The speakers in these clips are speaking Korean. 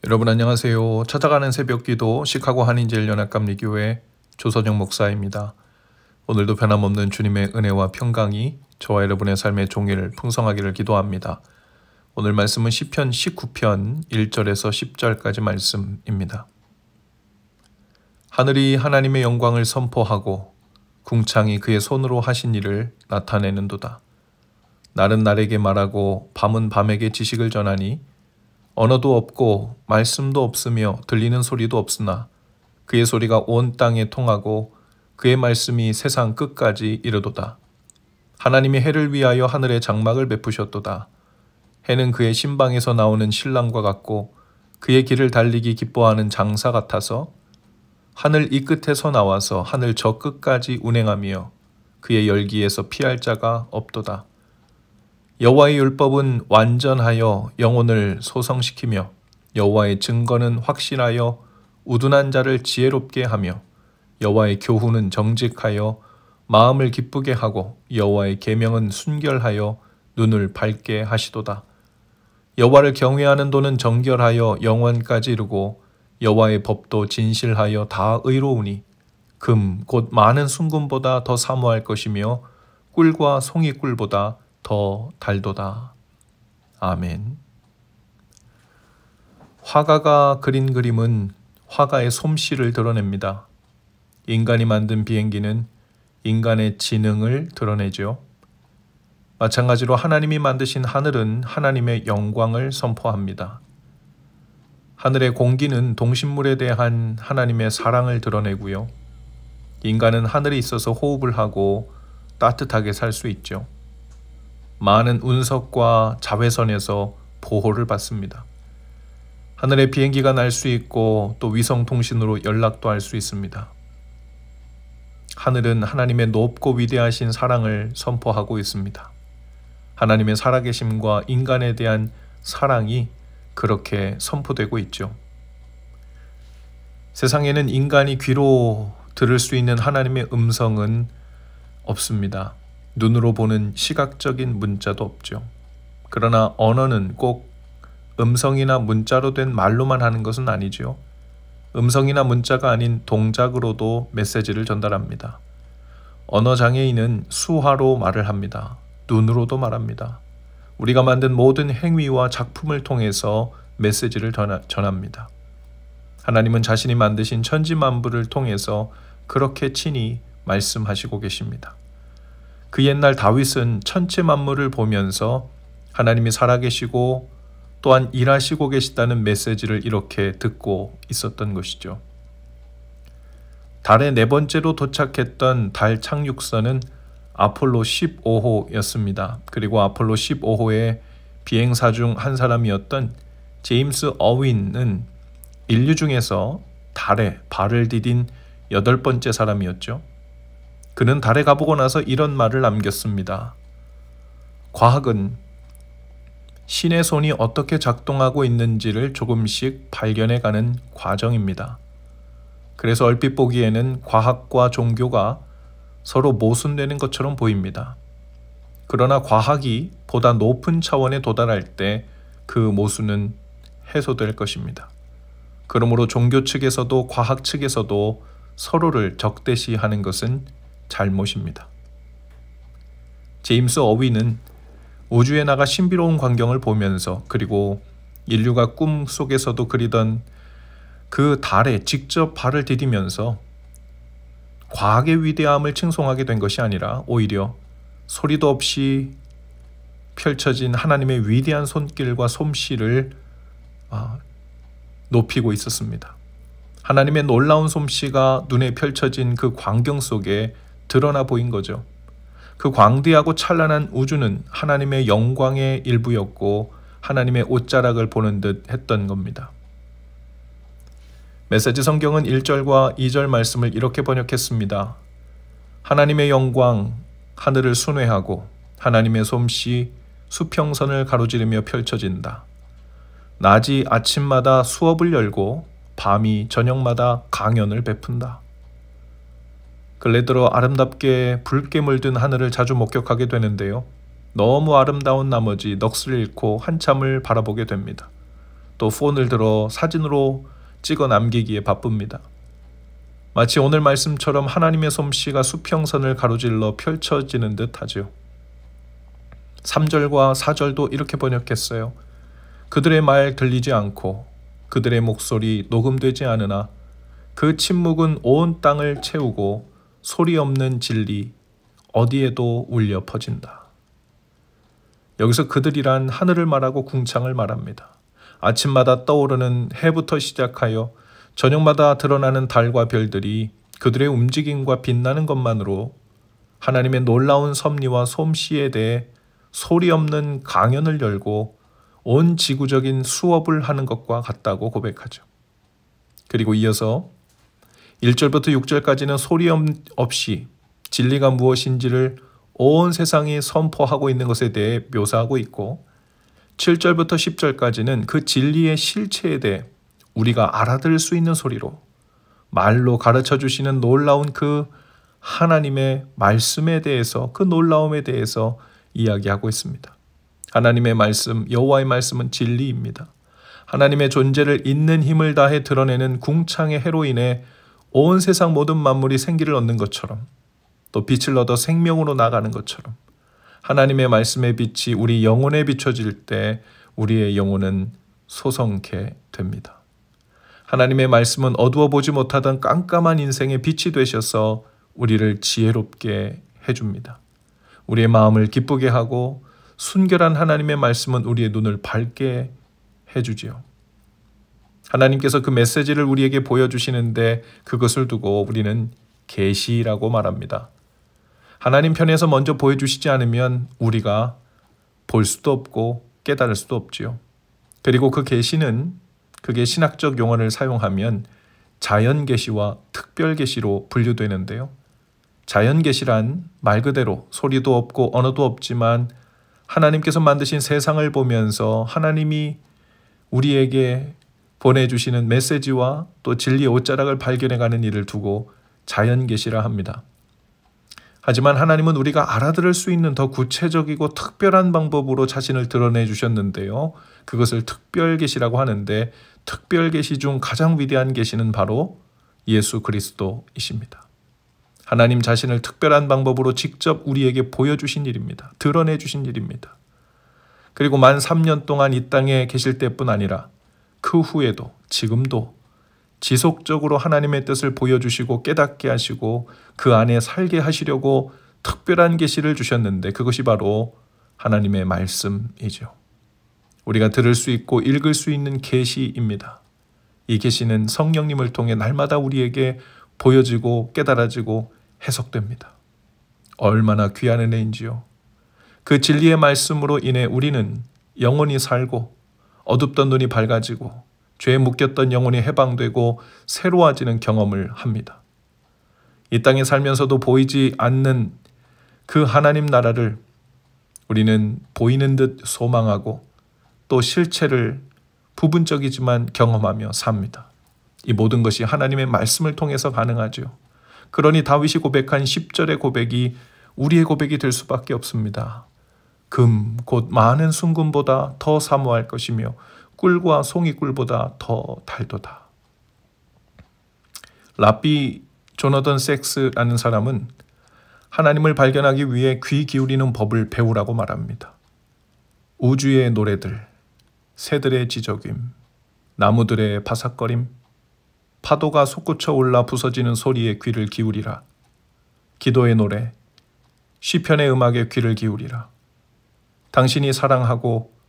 여러분 안녕하세요. 찾아가는 새벽기도 시카고 한인제일연합감리교회 조선영 목사입니다. 오늘도 변함없는 주님의 은혜와 평강이 저와 여러분의 삶의 종일 풍성하기를 기도합니다. 오늘 말씀은 시편 19편 1절에서 10절까지 말씀입니다. 하늘이 하나님의 영광을 선포하고 궁창이 그의 손으로 하신 일을 나타내는도다. 날은 날에게 말하고 밤은 밤에게 지식을 전하니 언어도 없고 말씀도 없으며 들리는 소리도 없으나 그의 소리가 온 땅에 통하고 그의 말씀이 세상 끝까지 이르도다. 하나님이 해를 위하여 하늘에 장막을 베푸셨도다. 해는 그의 신방에서 나오는 신랑과 같고 그의 길을 달리기 기뻐하는 장사 같아서 하늘 이 끝에서 나와서 하늘 저 끝까지 운행하며 그의 열기에서 피할 자가 없도다. 여호와의 율법은 완전하여 영혼을 소성시키며 여호와의 증거는 확실하여 우둔한 자를 지혜롭게 하며 여호와의 교훈은 정직하여 마음을 기쁘게 하고 여호와의 계명은 순결하여 눈을 밝게 하시도다. 여호와를 경외하는 도는 정결하여 영원까지 이르고 여호와의 법도 진실하여 다 의로우니 금 곧 많은 순금보다 더 사모할 것이며 꿀과 송이꿀보다 더 달도다. 아멘. 화가가 그린 그림은 화가의 솜씨를 드러냅니다. 인간이 만든 비행기는 인간의 지능을 드러내죠. 마찬가지로 하나님이 만드신 하늘은 하나님의 영광을 선포합니다. 하늘의 공기는 동식물에 대한 하나님의 사랑을 드러내고요. 인간은 하늘에 있어서 호흡을 하고 따뜻하게 살 수 있죠. 많은 운석과 자외선에서 보호를 받습니다. 하늘에 비행기가 날 수 있고 또 위성통신으로 연락도 할 수 있습니다. 하늘은 하나님의 높고 위대하신 사랑을 선포하고 있습니다. 하나님의 살아계심과 인간에 대한 사랑이 그렇게 선포되고 있죠. 세상에는 인간이 귀로 들을 수 있는 하나님의 음성은 없습니다. 눈으로 보는 시각적인 문자도 없죠. 그러나 언어는 꼭 음성이나 문자로 된 말로만 하는 것은 아니죠. 음성이나 문자가 아닌 동작으로도 메시지를 전달합니다. 언어장애인은 수화로 말을 합니다. 눈으로도 말합니다. 우리가 만든 모든 행위와 작품을 통해서 메시지를 전합니다. 하나님은 자신이 만드신 천지만물을 통해서 그렇게 친히 말씀하시고 계십니다. 그 옛날 다윗은 천체 만물을 보면서 하나님이 살아계시고 또한 일하시고 계시다는 메시지를 이렇게 듣고 있었던 것이죠. 달에 네 번째로 도착했던 달 착륙선은 아폴로 15호였습니다. 그리고 아폴로 15호의 비행사 중 한 사람이었던 제임스 어윈은 인류 중에서 달에 발을 디딘 8번째 사람이었죠. 그는 달에 가보고 나서 이런 말을 남겼습니다. 과학은 신의 손이 어떻게 작동하고 있는지를 조금씩 발견해가는 과정입니다. 그래서 얼핏 보기에는 과학과 종교가 서로 모순되는 것처럼 보입니다. 그러나 과학이 보다 높은 차원에 도달할 때 그 모순은 해소될 것입니다. 그러므로 종교 측에서도 과학 측에서도 서로를 적대시하는 것은 잘못입니다. 제임스 어윈은 우주에 나가 신비로운 광경을 보면서 그리고 인류가 꿈속에서도 그리던 그 달에 직접 발을 디디면서 과학의 위대함을 칭송하게 된 것이 아니라 오히려 소리도 없이 펼쳐진 하나님의 위대한 손길과 솜씨를 높이고 있었습니다. 하나님의 놀라운 솜씨가 눈에 펼쳐진 그 광경 속에 드러나 보인 거죠. 그 광대하고 찬란한 우주는 하나님의 영광의 일부였고 하나님의 옷자락을 보는 듯 했던 겁니다. 메시지 성경은 1절과 2절 말씀을 이렇게 번역했습니다. 하나님의 영광 하늘을 순회하고 하나님의 솜씨 수평선을 가로지르며 펼쳐진다. 낮이 아침마다 수업을 열고 밤이 저녁마다 강연을 베푼다. 근래 들어 아름답게 붉게 물든 하늘을 자주 목격하게 되는데요. 너무 아름다운 나머지 넋을 잃고 한참을 바라보게 됩니다. 또 폰을 들어 사진으로 찍어 남기기에 바쁩니다. 마치 오늘 말씀처럼 하나님의 솜씨가 수평선을 가로질러 펼쳐지는 듯 하죠. 3절과 4절도 이렇게 번역했어요. 그들의 말 들리지 않고 그들의 목소리 녹음되지 않으나 그 침묵은 온 땅을 채우고 소리 없는 진리 어디에도 울려 퍼진다. 여기서 그들이란 하늘을 말하고 궁창을 말합니다. 아침마다 떠오르는 해부터 시작하여 저녁마다 드러나는 달과 별들이 그들의 움직임과 빛나는 것만으로 하나님의 놀라운 섭리와 솜씨에 대해 소리 없는 강연을 열고 온 지구적인 수업을 하는 것과 같다고 고백하죠. 그리고 이어서 1절부터 6절까지는 소리 없이 진리가 무엇인지를 온 세상이 선포하고 있는 것에 대해 묘사하고 있고 7절부터 10절까지는 그 진리의 실체에 대해 우리가 알아들을 수 있는 소리로 말로 가르쳐 주시는 놀라운 그 하나님의 말씀에 대해서 그 놀라움에 대해서 이야기하고 있습니다. 하나님의 말씀, 여호와의 말씀은 진리입니다. 하나님의 존재를 있는 힘을 다해 드러내는 궁창의 해로 인해 온 세상 모든 만물이 생기를 얻는 것처럼 또 빛을 얻어 생명으로 나가는 것처럼 하나님의 말씀의 빛이 우리 영혼에 비춰질 때 우리의 영혼은 소성케 됩니다. 하나님의 말씀은 어두워 보지 못하던 깜깜한 인생의 빛이 되셔서 우리를 지혜롭게 해줍니다. 우리의 마음을 기쁘게 하고 순결한 하나님의 말씀은 우리의 눈을 밝게 해주지요. 하나님께서 그 메시지를 우리에게 보여주시는데 그것을 두고 우리는 계시라고 말합니다. 하나님 편에서 먼저 보여주시지 않으면 우리가 볼 수도 없고 깨달을 수도 없지요. 그리고 그 계시는 그게 신학적 용어를 사용하면 자연계시와 특별계시로 분류되는데요. 자연계시란 말 그대로 소리도 없고 언어도 없지만 하나님께서 만드신 세상을 보면서 하나님이 우리에게 보내주시는 메시지와 또 진리의 옷자락을 발견해가는 일을 두고 자연계시라 합니다. 하지만 하나님은 우리가 알아들을 수 있는 더 구체적이고 특별한 방법으로 자신을 드러내 주셨는데요. 그것을 특별계시라고 하는데 특별계시 중 가장 위대한 계시는 바로 예수 그리스도이십니다. 하나님 자신을 특별한 방법으로 직접 우리에게 보여주신 일입니다. 드러내 주신 일입니다. 그리고 만 3년 동안 이 땅에 계실 때뿐 아니라 그 후에도 지금도 지속적으로 하나님의 뜻을 보여주시고 깨닫게 하시고 그 안에 살게 하시려고 특별한 계시를 주셨는데 그것이 바로 하나님의 말씀이죠. 우리가 들을 수 있고 읽을 수 있는 계시입니다. 이 계시는 성령님을 통해 날마다 우리에게 보여지고 깨달아지고 해석됩니다. 얼마나 귀한 은혜인지요. 그 진리의 말씀으로 인해 우리는 영원히 살고 어둡던 눈이 밝아지고 죄에 묶였던 영혼이 해방되고 새로워지는 경험을 합니다. 이 땅에 살면서도 보이지 않는 그 하나님 나라를 우리는 보이는 듯 소망하고 또 실체를 부분적이지만 경험하며 삽니다. 이 모든 것이 하나님의 말씀을 통해서 가능하죠. 그러니 다윗이 고백한 10절의 고백이 우리의 고백이 될 수밖에 없습니다. 금, 곧 많은 순금보다 더 사모할 것이며 꿀과 송이꿀보다 더 달도다. 랍비 조너던 섹스라는 사람은 하나님을 발견하기 위해 귀 기울이는 법을 배우라고 말합니다. 우주의 노래들, 새들의 지저귐, 나무들의 바삭거림, 파도가 솟구쳐 올라 부서지는 소리에 귀를 기울이라. 기도의 노래, 시편의 음악에 귀를 기울이라. 당신이 사랑하고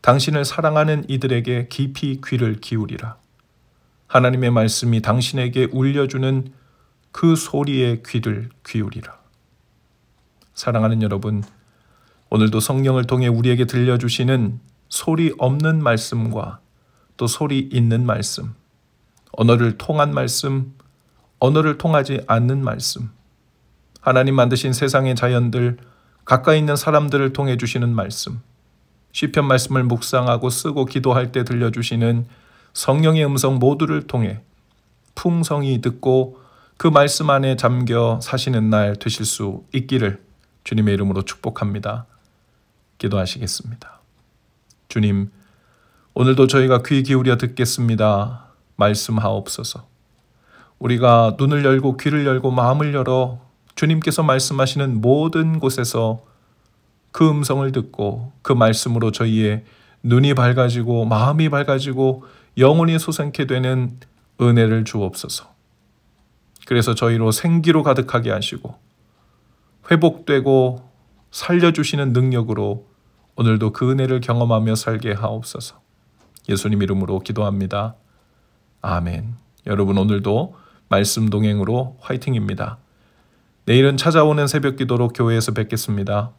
당신을 사랑하는 이들에게 깊이 귀를 기울이라. 하나님의 말씀이 당신에게 울려주는 그 소리에 귀를 기울이라. 사랑하는 여러분, 오늘도 성령을 통해 우리에게 들려주시는 소리 없는 말씀과 또 소리 있는 말씀, 언어를 통한 말씀, 언어를 통하지 않는 말씀, 하나님 만드신 세상의 자연들, 가까이 있는 사람들을 통해 주시는 말씀, 시편 말씀을 묵상하고 쓰고 기도할 때 들려주시는 성령의 음성 모두를 통해 풍성히 듣고 그 말씀 안에 잠겨 사시는 날 되실 수 있기를 주님의 이름으로 축복합니다. 기도하시겠습니다. 주님, 오늘도 저희가 귀 기울여 듣겠습니다. 말씀하옵소서. 우리가 눈을 열고 귀를 열고 마음을 열어 주님께서 말씀하시는 모든 곳에서 그 음성을 듣고 그 말씀으로 저희의 눈이 밝아지고 마음이 밝아지고 영혼이 솟아나게 되는 은혜를 주옵소서. 그래서 저희로 생기로 가득하게 하시고 회복되고 살려주시는 능력으로 오늘도 그 은혜를 경험하며 살게 하옵소서. 예수님 이름으로 기도합니다. 아멘. 여러분 오늘도 말씀 동행으로 화이팅입니다. 내일은 찾아오는 새벽 기도로 교회에서 뵙겠습니다.